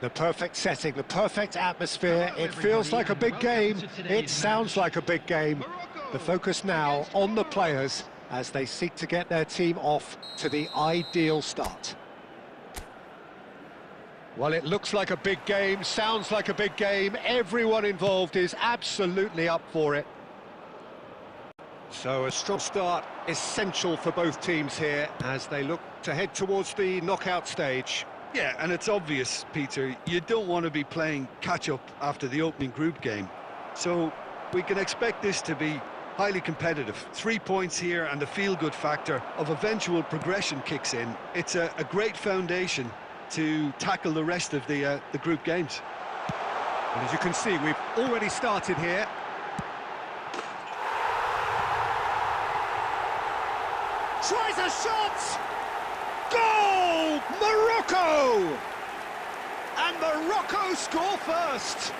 The perfect setting, the perfect atmosphere. It feels like a big game. It sounds like a big game. The focus now on the players as they seek to get their team off to the ideal start. Well, it looks like a big game, sounds like a big game. Everyone involved is absolutely up for it. So a strong start, essential for both teams here as they look to head towards the knockout stage. Yeah, and it's obvious, Peter, you don't want to be playing catch-up after the opening group game. So we can expect this to be highly competitive. 3 points here and the feel-good factor of eventual progression kicks in. It's a great foundation to tackle the rest of the group games. And as you can see, we've already started here. Tries a shot! Goal! Morocco! And Morocco score first!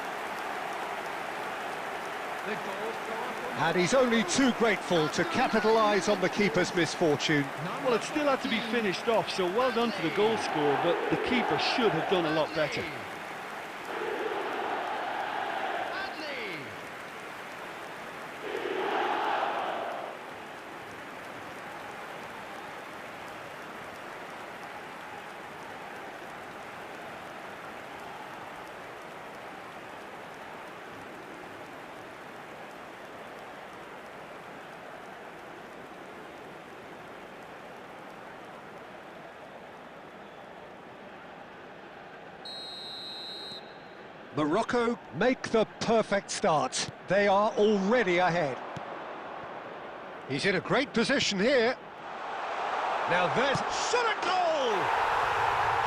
And he's only too grateful to capitalise on the keeper's misfortune. Well, it still had to be finished off, so well done to the goal scorer, but the keeper should have done a lot better. Morocco make the perfect start. They are already ahead. He's in a great position here. Now there's shot at goal!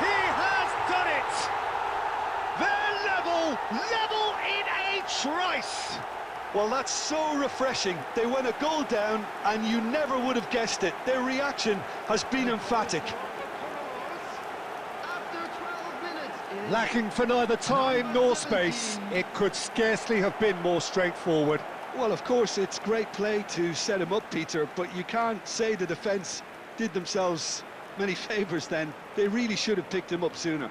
He has done it! They're level in a trice! Well, that's so refreshing. They went a goal down and you never would have guessed it. Their reaction has been emphatic. Lacking for neither time nor space, it could scarcely have been more straightforward. Well, of course, it's great play to set him up, Peter, but you can't say the defence did themselves many favours then. They really should have picked him up sooner.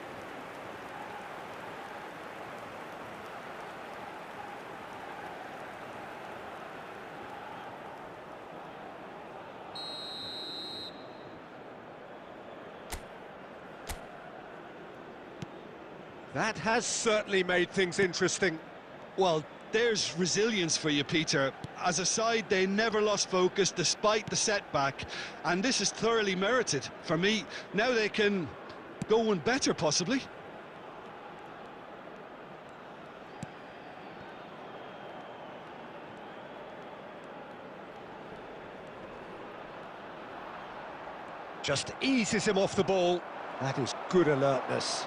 That has certainly made things interesting. Well, there's resilience for you, Peter. As a side, they never lost focus despite the setback, and this is thoroughly merited. For me, now they can go one better, possibly. Just eases him off the ball. That is good alertness.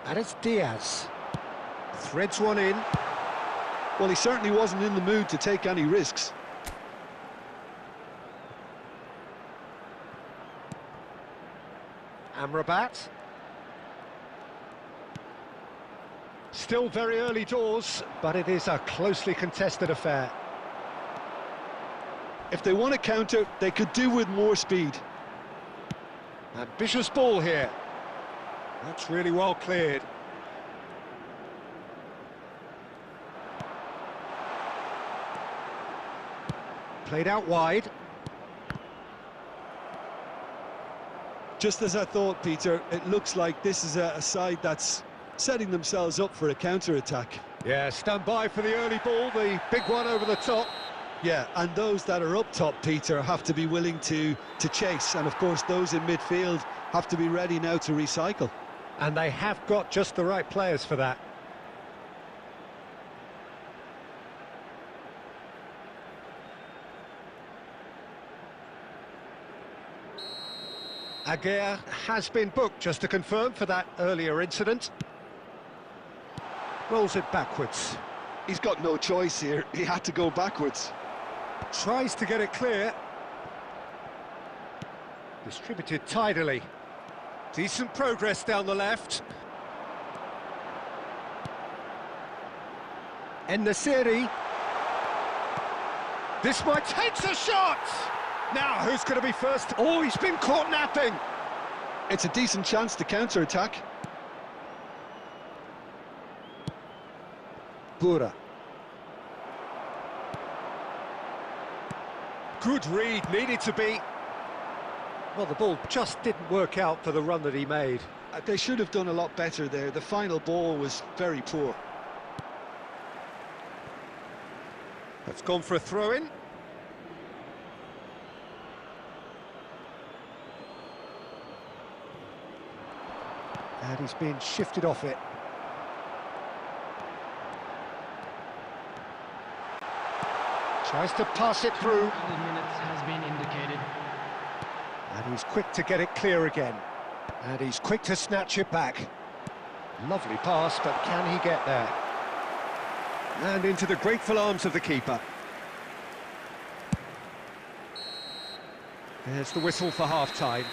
And it's Diaz. Threads one in. Well, he certainly wasn't in the mood to take any risks. Amrabat. Still very early doors, but it is a closely contested affair. If they want to counter, they could do with more speed. Ambitious ball here. That's really well cleared. Played out wide. Just as I thought, Peter, it looks like this is a side that's setting themselves up for a counter-attack. Yeah, stand by for the early ball, the big one over the top. Yeah, and those that are up top, Peter, have to be willing to chase. And, of course, those in midfield have to be ready now to recycle. And they have got just the right players for that. Aguirre has been booked, just to confirm, for that earlier incident. Rolls it backwards. He's got no choice here. He had to go backwards. Tries to get it clear. Distributed tidily. Decent progress down the left. En-Nesyri. This might take a shot! Now, who's going to be first? Oh, he's been caught napping! It's a decent chance to counter-attack. Bura. Good read, needed to be. Well, the ball just didn't work out for the run that he made. They should have done a lot better there. The final ball was very poor. That's gone for a throw-in. And he's been shifted off it. Tries to pass it through. Minutes has been indicated. And he's quick to get it clear again. And he's quick to snatch it back. Lovely pass, but can he get there? And into the grateful arms of the keeper. There's the whistle for half-time.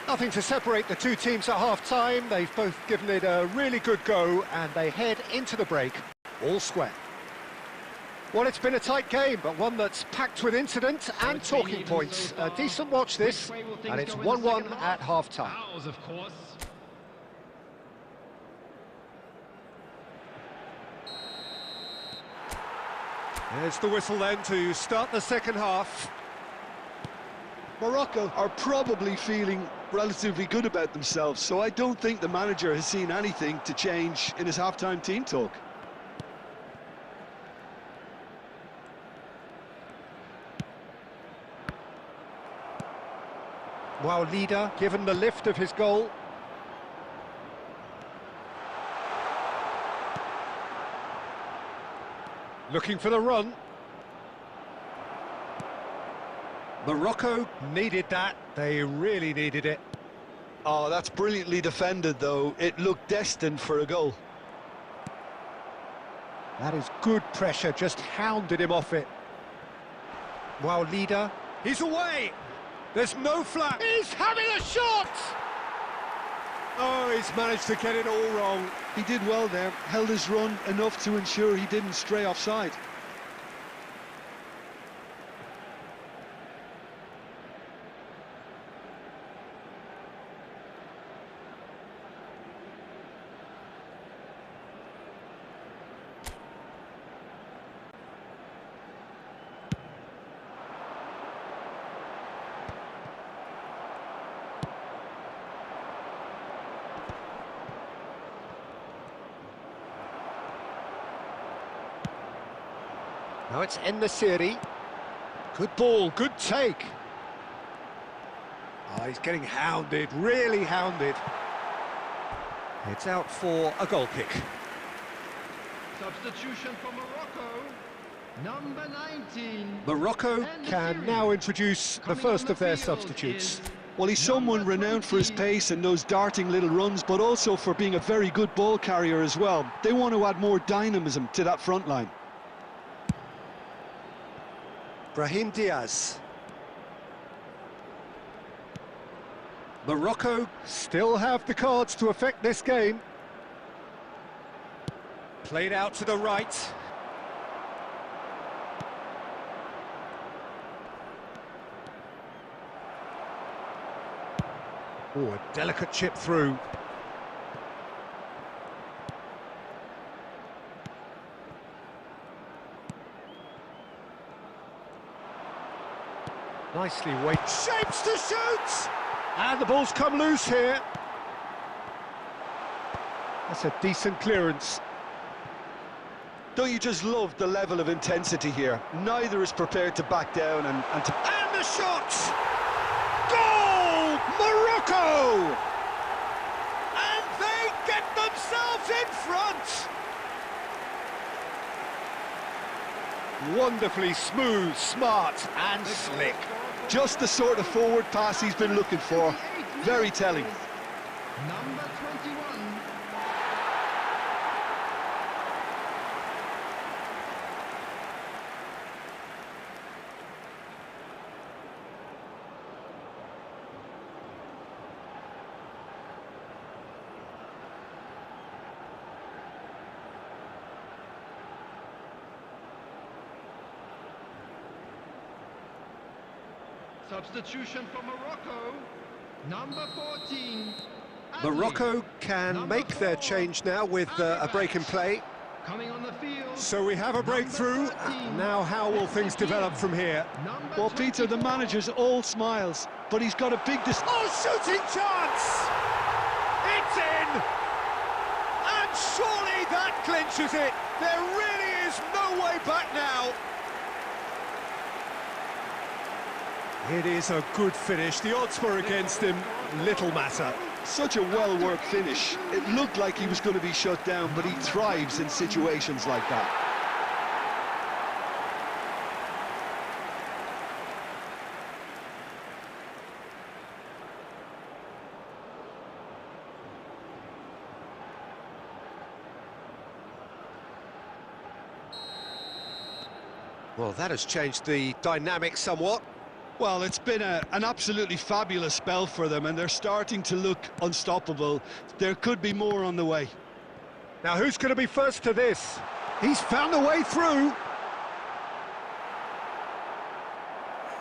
Nothing to separate the two teams at half-time. They've both given it a really good go, and they head into the break all square. Well, it's been a tight game, but one that's packed with incident and talking points. A decent watch this, and it's 1-1 at half-time. Ours, of course. There's the whistle then to start the second half. Morocco are probably feeling relatively good about themselves, so I don't think the manager has seen anything to change in his half-time team talk. Wow, leader, given the lift of his goal. Looking for the run. Morocco needed that. They really needed it. Oh, that's brilliantly defended, though. It looked destined for a goal. That is good pressure, just hounded him off it. Wow, leader. He's away! There's no flap. He's having a shot! Oh, he's managed to get it all wrong. He did well there, held his run enough to ensure he didn't stray offside. Now it's En-Nesyri. Good ball, good take. Oh, he's getting hounded, really hounded. It's out for a goal kick. Substitution for Morocco. Number 19. Morocco can now introduce the first of their substitutes. Well, he's someone renowned for his pace and those darting little runs, but also for being a very good ball carrier as well. They want to add more dynamism to that front line. Brahim Diaz. Morocco still have the cards to affect this game. Played out to the right. Oh, a delicate chip through. Nicely weighted. Shapes to shoot! And the ball's come loose here. That's a decent clearance. Don't you just love the level of intensity here? Neither is prepared to back down and the shot! Goal! Morocco! And they get themselves in front! Wonderfully smooth, smart and slick. Just the sort of forward pass he's been looking for. Very telling. Number 21. Substitution for Morocco, number 14. Morocco can make their change now with a break in play. Coming on the field. So we have a breakthrough. Now how will things develop from here? Well, Peter, the manager's all smiles, but he's got a big shooting chance! It's in! And surely that clinches it. There really is no way back now. It is a good finish. The odds were against him. Little matter. Such a well-worked finish. It looked like he was going to be shut down, but he thrives in situations like that. Well, that has changed the dynamic somewhat. Well, it's been an absolutely fabulous spell for them, and they're starting to look unstoppable. There could be more on the way. Now, who's going to be first to this? He's found a way through.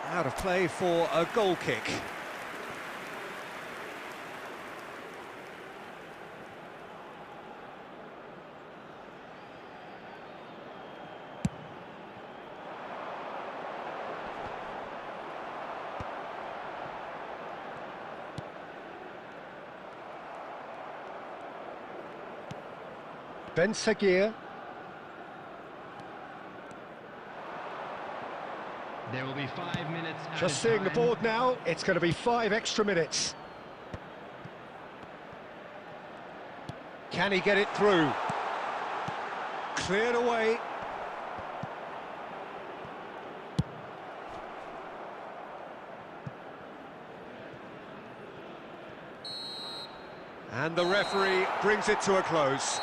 Out of play for a goal kick. Ben Seguir. There will be 5 minutes. Just seeing the board now, it's going to be 5 extra minutes. Can he get it through? Cleared away. And the referee brings it to a close.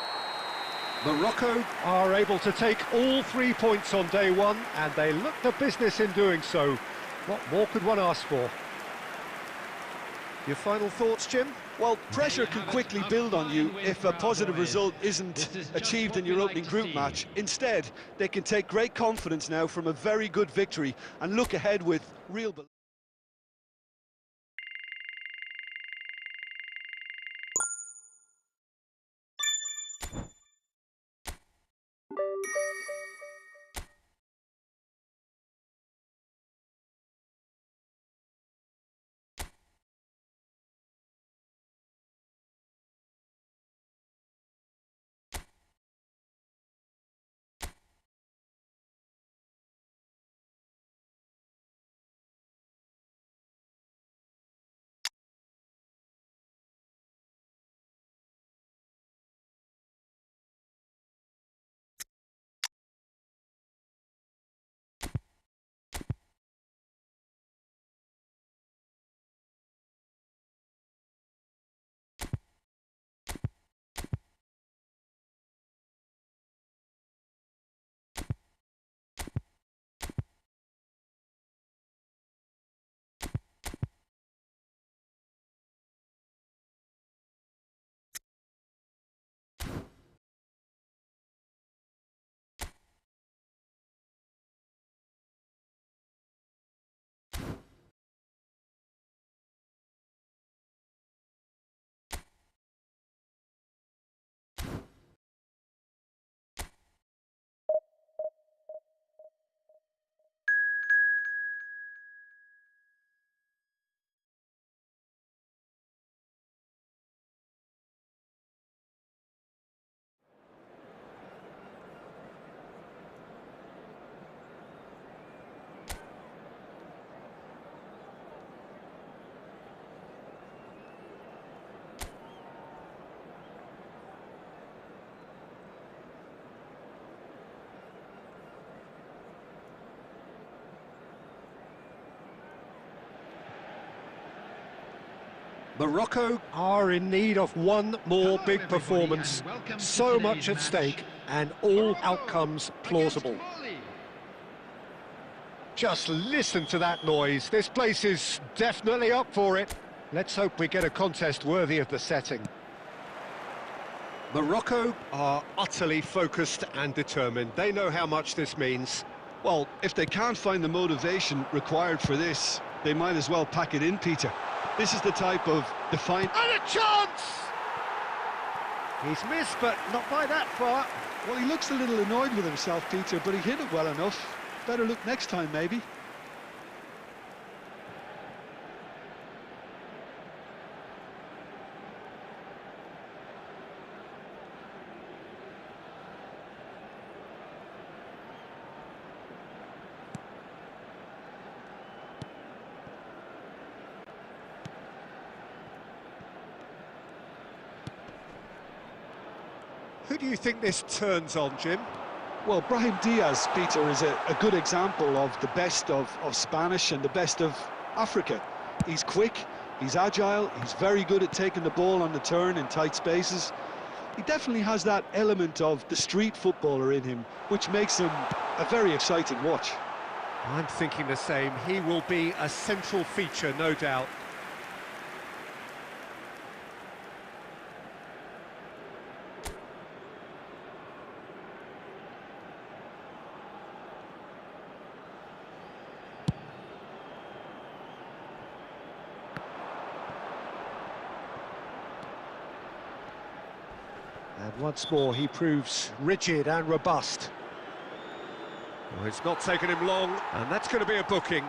Morocco are able to take all 3 points on day one, and they look the business in doing so. What more could one ask for? Your final thoughts, Jim? Well, pressure can quickly build on you if a positive result isn't achieved in your opening group match. Instead, they can take great confidence now from a very good victory and look ahead with real belief. Morocco are in need of one more Hello, big everybody, performance. and welcome to So today's much at match. stake, and all Morocco outcomes plausible. against Mali. Just listen to that noise. This place is definitely up for it. Let's hope we get a contest worthy of the setting. Morocco are utterly focused and determined. They know how much this means. Well, if they can't find the motivation required for this, they might as well pack it in, Peter. This is the type of defiant... And a chance! He's missed, but not by that far. Well, he looks a little annoyed with himself, Peter, but he hit it well enough. Better look next time, maybe. Who do you think this turns on, Jim? Well, Brahim Diaz, Peter, is a good example of the best of Spanish and the best of Africa. He's quick, he's agile, he's very good at taking the ball on the turn in tight spaces. He definitely has that element of the street footballer in him, which makes him a very exciting watch. I'm thinking the same. He will be a central feature, no doubt. And once more, he proves rigid and robust. Oh, it's not taken him long, and that's going to be a booking.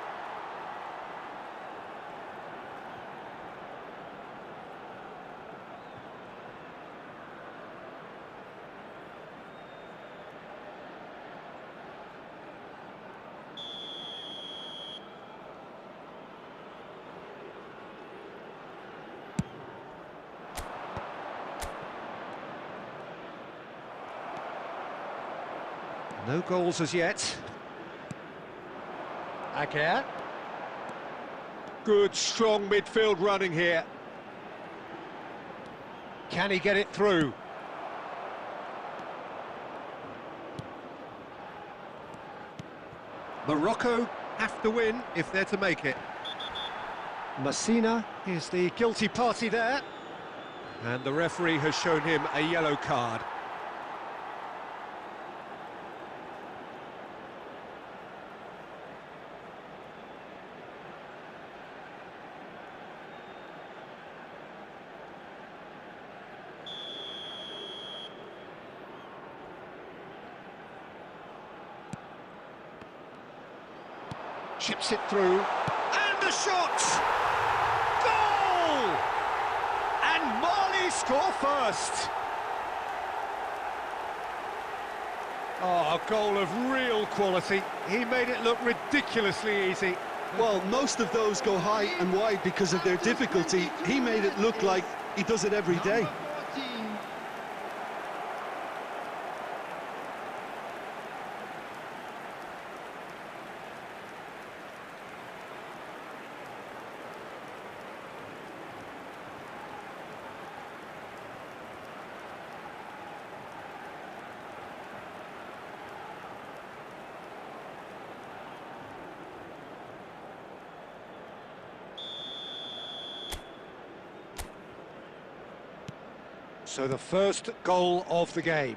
No goals as yet. Aker. Good, strong midfield running here. Can he get it through? Morocco have to win if they're to make it. Messina is the guilty party there. And the referee has shown him a yellow card. Chips it through, and the shot! Goal! And Mali score first. Oh, a goal of real quality. He made it look ridiculously easy. Well, most of those go high and wide because of their difficulty. He made it look like he does it every day. Number 14. So the first goal of the game.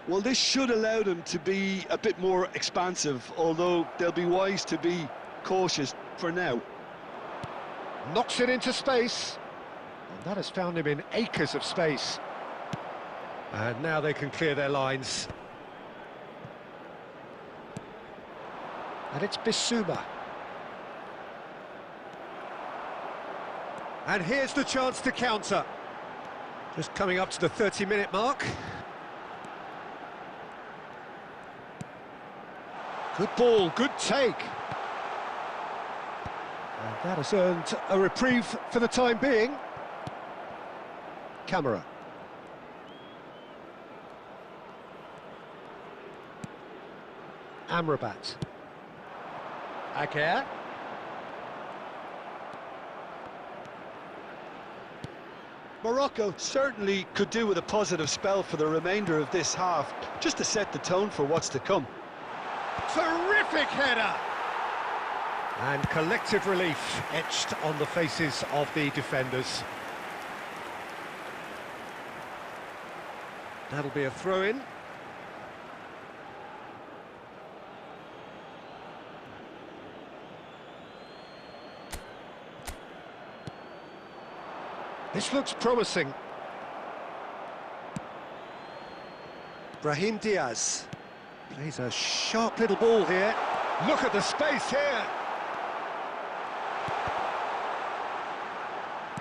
Well, this should allow them to be a bit more expansive, although they'll be wise to be cautious for now. Knocks it into space. And that has found him in acres of space. And now they can clear their lines. And it's Bissouma. And here's the chance to counter. Just coming up to the 30-minute mark. Good ball, good take. And that has earned a reprieve for the time being. Camera. Amrabat. Aker. Morocco certainly could do with a positive spell for the remainder of this half, just to set the tone for what's to come. Terrific header! And collective relief etched on the faces of the defenders. That'll be a throw-in. This looks promising. Brahim Diaz plays a sharp little ball here. Look at the space here.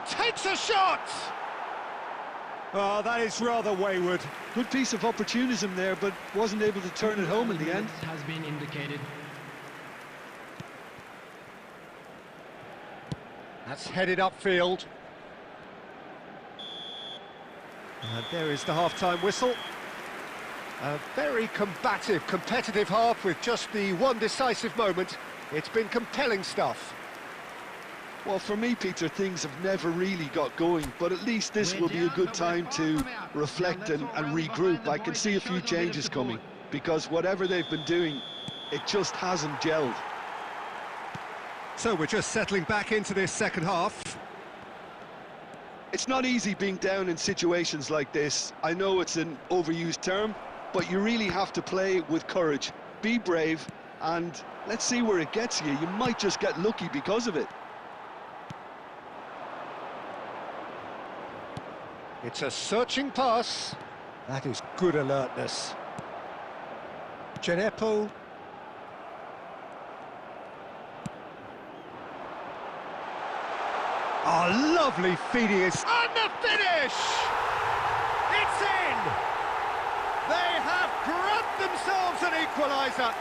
Takes a shot! Oh, that is rather wayward. Good piece of opportunism there, but wasn't able to turn it home in the end. Has been indicated. That's headed upfield. And there is the half-time whistle. A very combative, competitive half with just the one decisive moment. It's been compelling stuff. Well, for me, Peter, things have never really got going, but at least this will be a good time to reflect and regroup. I can see a few changes coming, because whatever they've been doing, it just hasn't gelled. So we're just settling back into this second half. It's not easy being down in situations like this. I know it's an overused term, but you really have to play with courage. Be brave, and let's see where it gets you. You might just get lucky because of it. It's a searching pass. That is good alertness. Genepo. Oh, lovely feeding is... And the finish! It's in! They have grabbed themselves an equaliser.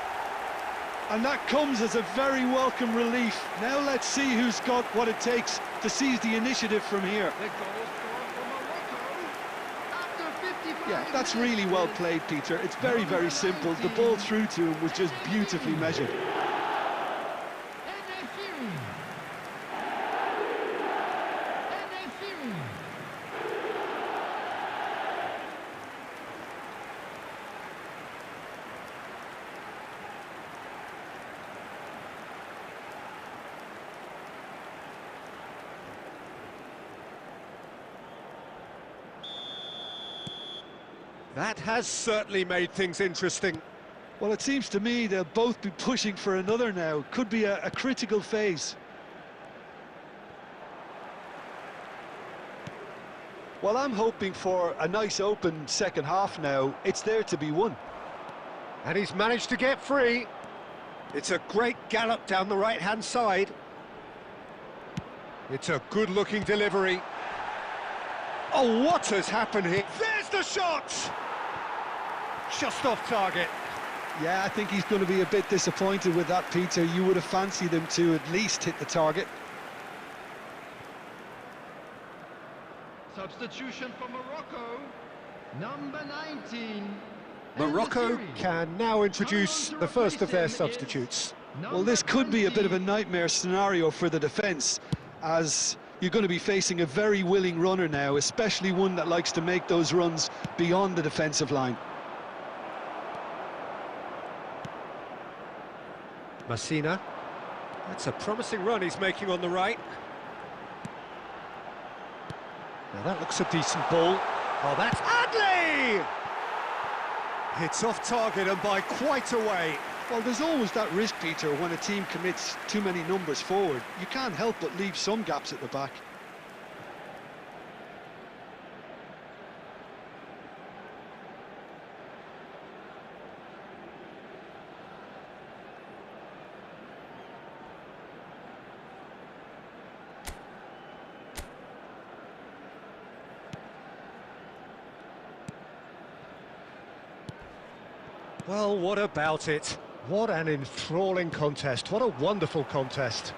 And that comes as a very welcome relief. Now let's see who's got what it takes to seize the initiative from here. The goal scored for Morocco after 55 Yeah, that's really well played, Peter. It's very, very simple. The ball through to him was just beautifully measured. That has certainly made things interesting. Well, it seems to me they'll both be pushing for another now. Could be a critical phase. Well, I'm hoping for a nice open second half now. It's there to be won. And he's managed to get free. It's a great gallop down the right-hand side. It's a good-looking delivery. Oh, what has happened here? There's the shot! Just off target. Yeah, I think he's going to be a bit disappointed with that, Peter. You would have fancied him to at least hit the target. Substitution for Morocco, number 19. Morocco can now introduce the first of their substitutes. Well, this could be a bit of a nightmare scenario for the defence, as you're going to be facing a very willing runner now, especially one that likes to make those runs beyond the defensive line. Messina. That's a promising run he's making on the right. Now that looks a decent ball. Oh, that's Adley! It's off target and by quite a way. Well, there's always that risk, Peter, when a team commits too many numbers forward. You can't help but leave some gaps at the back. Well, what about it? What an enthralling contest. What a wonderful contest.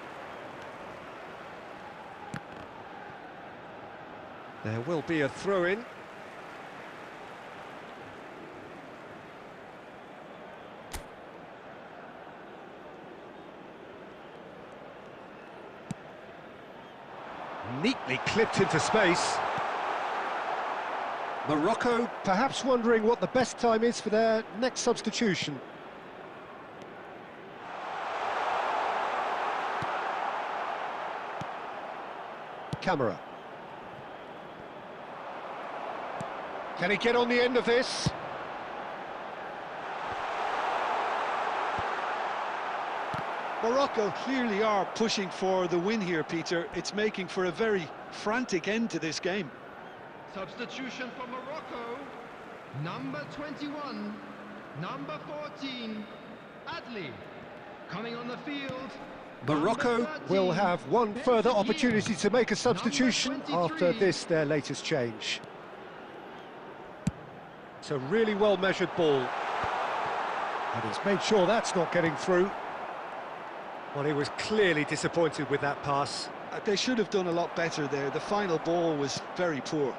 There will be a throw-in. Neatly clipped into space. Morocco perhaps wondering what the best time is for their next substitution. Camera. Can he get on the end of this? Morocco clearly are pushing for the win here, Peter. It's making for a very frantic end to this game. Substitution for Morocco. Number 21, number 14, Adli. Coming on the field. Morocco will have one further opportunity to make a substitution after this, their latest change. It's a really well-measured ball. And he's made sure that's not getting through. Well, he was clearly disappointed with that pass. They should have done a lot better there. The final ball was very poor.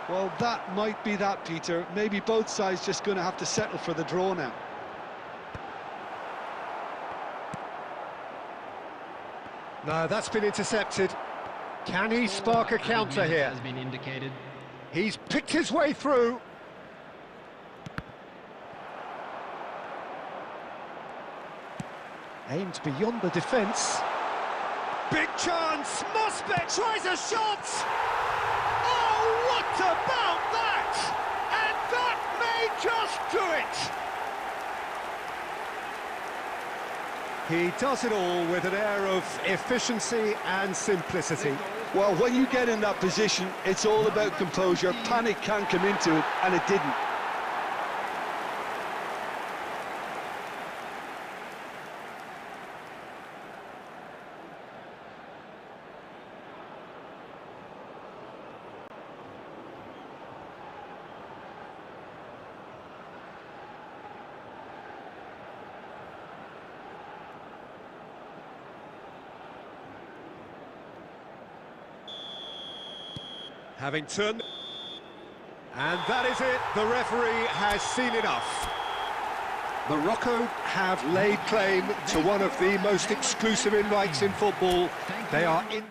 Well, that might be that, Peter. Maybe both sides just going to have to settle for the draw now. No, that's been intercepted. Can he spark a counter here? Has been indicated. He's picked his way through. Aimed beyond the defence. Big chance! Mosbeck tries a shot! Oh, what about that? And that may just do it! He does it all with an air of efficiency and simplicity. Well, when you get in that position, it's all about composure. Panic can come into it, and it didn't. Having turned... And that is it, the referee has seen enough. Morocco have laid claim to one of the most exclusive invites in football. They are in...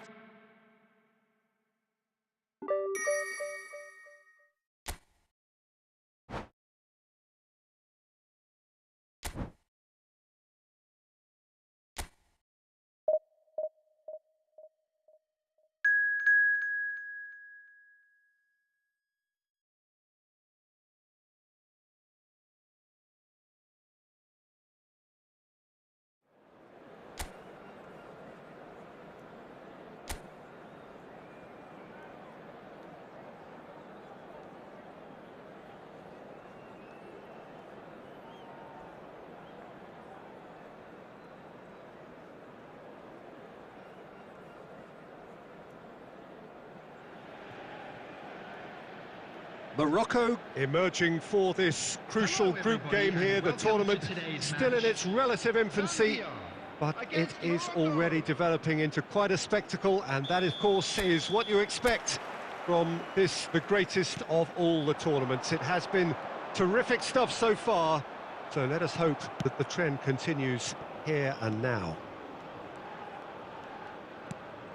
Morocco emerging for this crucial group game here. The tournament still in its relative infancy, but it is already developing into quite a spectacle, and that, of course, is what you expect from this, the greatest of all the tournaments. It has been terrific stuff so far, so let us hope that the trend continues here and now.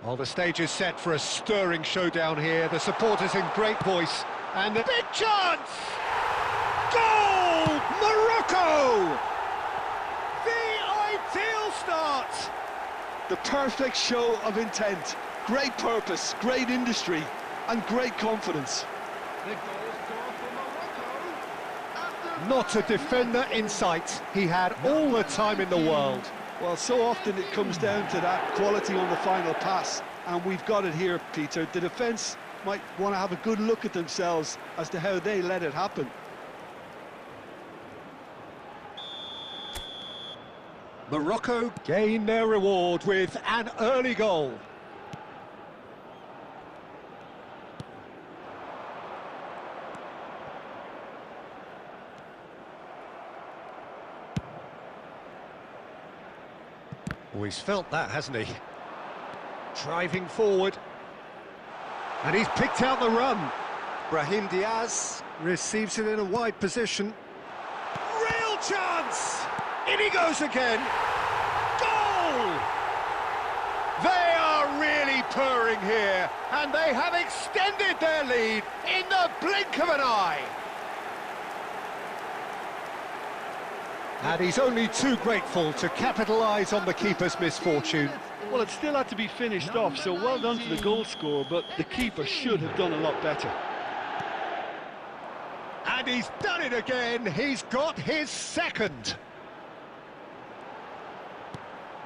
Well, the stage is set for a stirring showdown here. The supporters in great voice. And the big chance! Goal! Morocco! The ideal start! The perfect show of intent. Great purpose, great industry, and great confidence. The goal scorer for Morocco. Not a defender in sight. He had all the time in the world. Well, so often it comes down to that quality on the final pass, and we've got it here, Peter. The defence might want to have a good look at themselves as to how they let it happen. Morocco gain their reward with an early goal. Oh, he's felt that, hasn't he? Driving forward. And he's picked out the run. Brahim Diaz receives it in a wide position. Real chance! In he goes again. going here, and they have extended their lead in the blink of an eye. And he's only too grateful to capitalise on the keeper's misfortune. Well, it still had to be finished off, so well done to the goal scorer, but the keeper should have done a lot better. And he's done it again. He's got his second.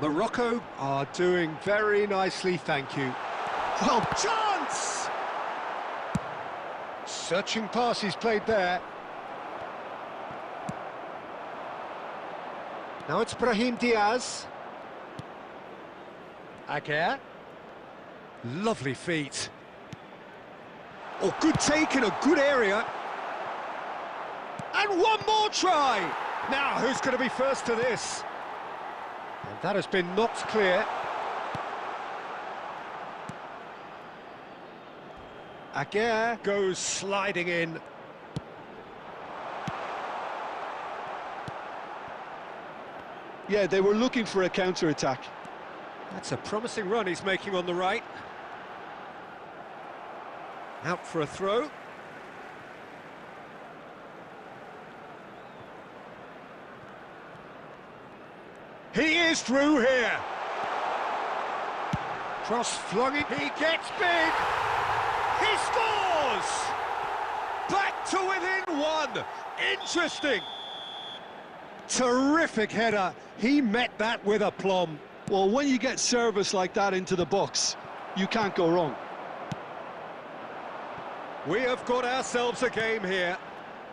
Morocco are doing very nicely, thank you. Well, chance! Searching pass he's played there. Now it's Brahim Diaz. Aguirre. Lovely feet. Oh, good take in a good area. And one more try! Now, who's going to be first to this? And that has been knocked clear. Aguirre goes sliding in. Yeah, they were looking for a counter-attack. That's a promising run he's making on the right. Out for a throw. He is through here. Cross flung it. He gets big. He scores! Back to within one. Interesting. Terrific header. He met that with aplomb. Well, when you get service like that into the box, you can't go wrong. We have got ourselves a game here.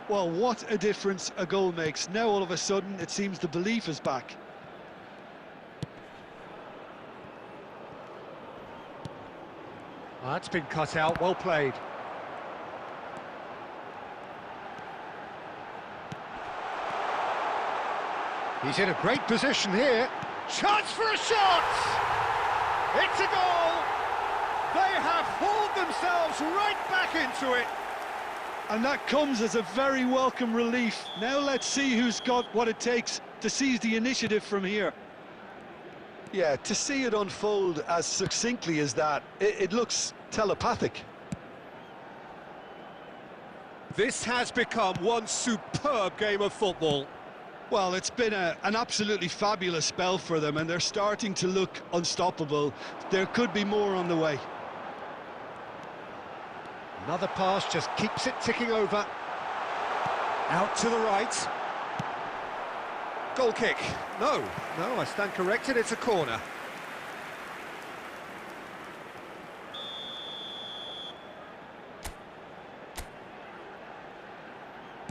Well, what a difference a goal makes. Now, all of a sudden, it seems the belief is back. That's been cut out, well played. He's in a great position here. Chance for a shot! It's a goal! They have hauled themselves right back into it. And that comes as a very welcome relief. Now let's see who's got what it takes to seize the initiative from here. Yeah, to see it unfold as succinctly as that, it looks telepathic. This has become one superb game of football. Well, it's been an absolutely fabulous spell for them, and they're starting to look unstoppable. There could be more on the way. Another pass just keeps it ticking over. Out to the right. Goal kick. No, I stand corrected, it's a corner.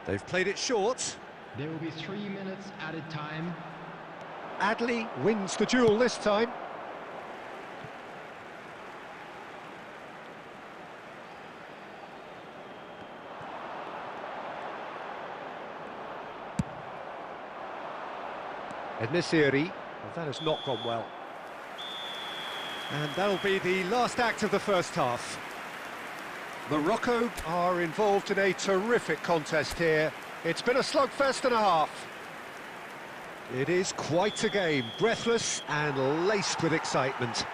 They've played it short. There will be 3 minutes added time. Adley wins the duel this time. Enesiri, well, that has not gone well. And that'll be the last act of the first half. Morocco are involved in a terrific contest here. It's been a slugfest and a half. It is quite a game, breathless and laced with excitement.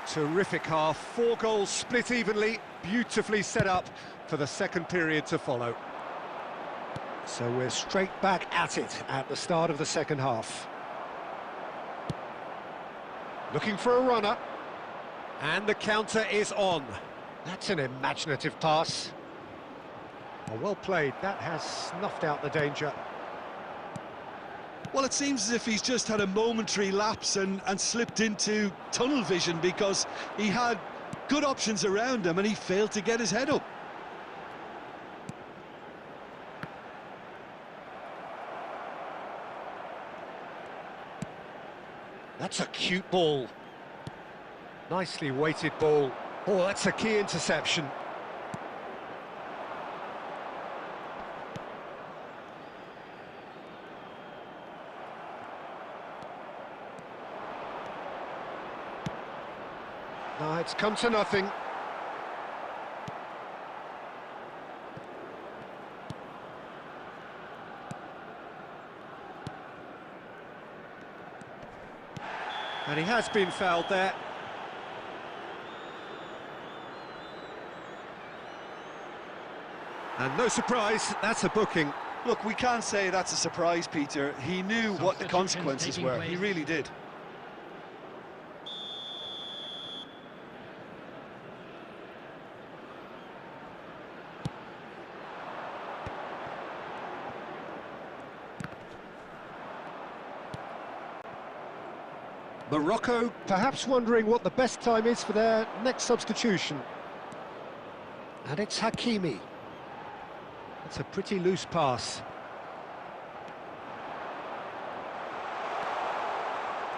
Terrific half, 4 goals split evenly, beautifully set up for the second period to follow. So we're straight back at it at the start of the second half. Looking for a runner. And the counter is on. That's an imaginative pass. Oh, well played. That has snuffed out the danger. Well, it seems as if he's just had a momentary lapse and slipped into tunnel vision, because he had good options around him and he failed to get his head up. That's a cute ball. Nicely weighted ball. Oh, that's a key interception. No, it's come to nothing. And he has been fouled there. And no surprise, that's a booking. Look, we can't say that's a surprise, Peter. He knew what the consequences were. He really did. Morocco perhaps wondering what the best time is for their next substitution. And it's Hakimi. It's a pretty loose pass.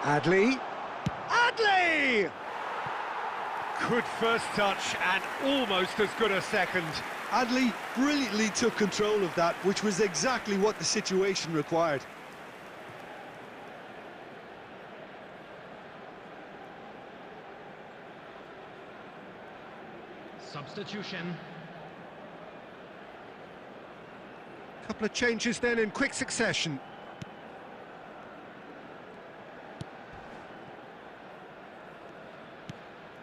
Adli. Adli! Good first touch and almost as good a second. Adli brilliantly took control of that, which was exactly what the situation required. Substitution. Couple of changes then in quick succession.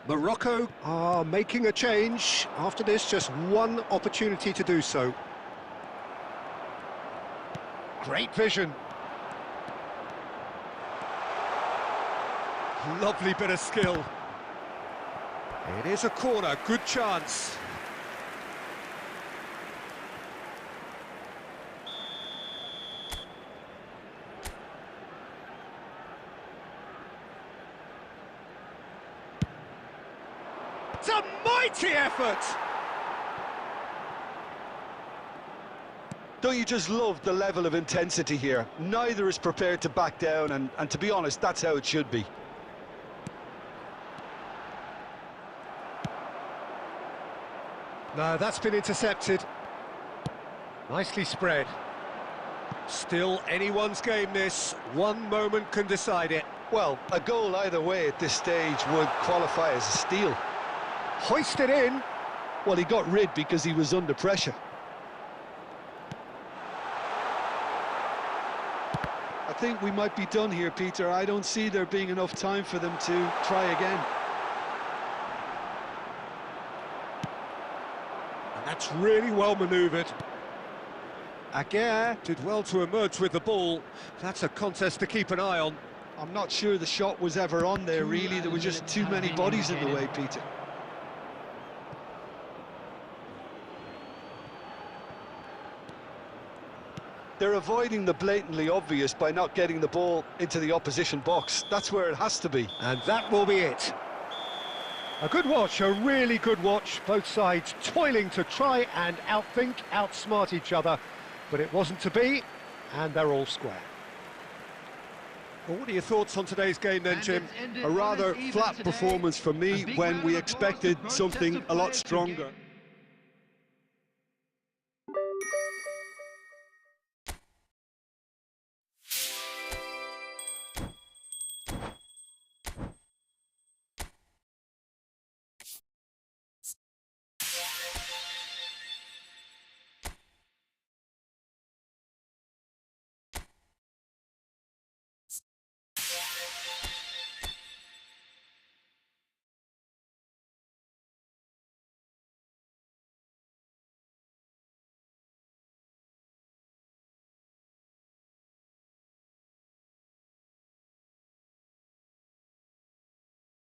Morocco are making a change. After this, just one opportunity to do so. Great vision. Lovely bit of skill. It is a corner, good chance. It's a mighty effort! Don't you just love the level of intensity here? Neither is prepared to back down, and to be honest, that's how it should be. No, that's been intercepted. Nicely spread. Still anyone's game, this. One moment can decide it. Well, a goal either way at this stage would qualify as a steal. Hoisted in. Well, he got rid because he was under pressure. I think we might be done here, Peter. I don't see there being enough time for them to try again. And that's really well manoeuvred. Aguirre did well to emerge with the ball. That's a contest to keep an eye on. I'm not sure the shot was ever on there, really. There were just too many bodies in the way, Peter. They're avoiding the blatantly obvious by not getting the ball into the opposition box. That's where it has to be. And that will be it. A good watch, a really good watch. Both sides toiling to try and outthink, outsmart each other. But it wasn't to be, and they're all square. Well, what are your thoughts on today's game then, Jim? A rather flat performance for me when we expected something a lot stronger.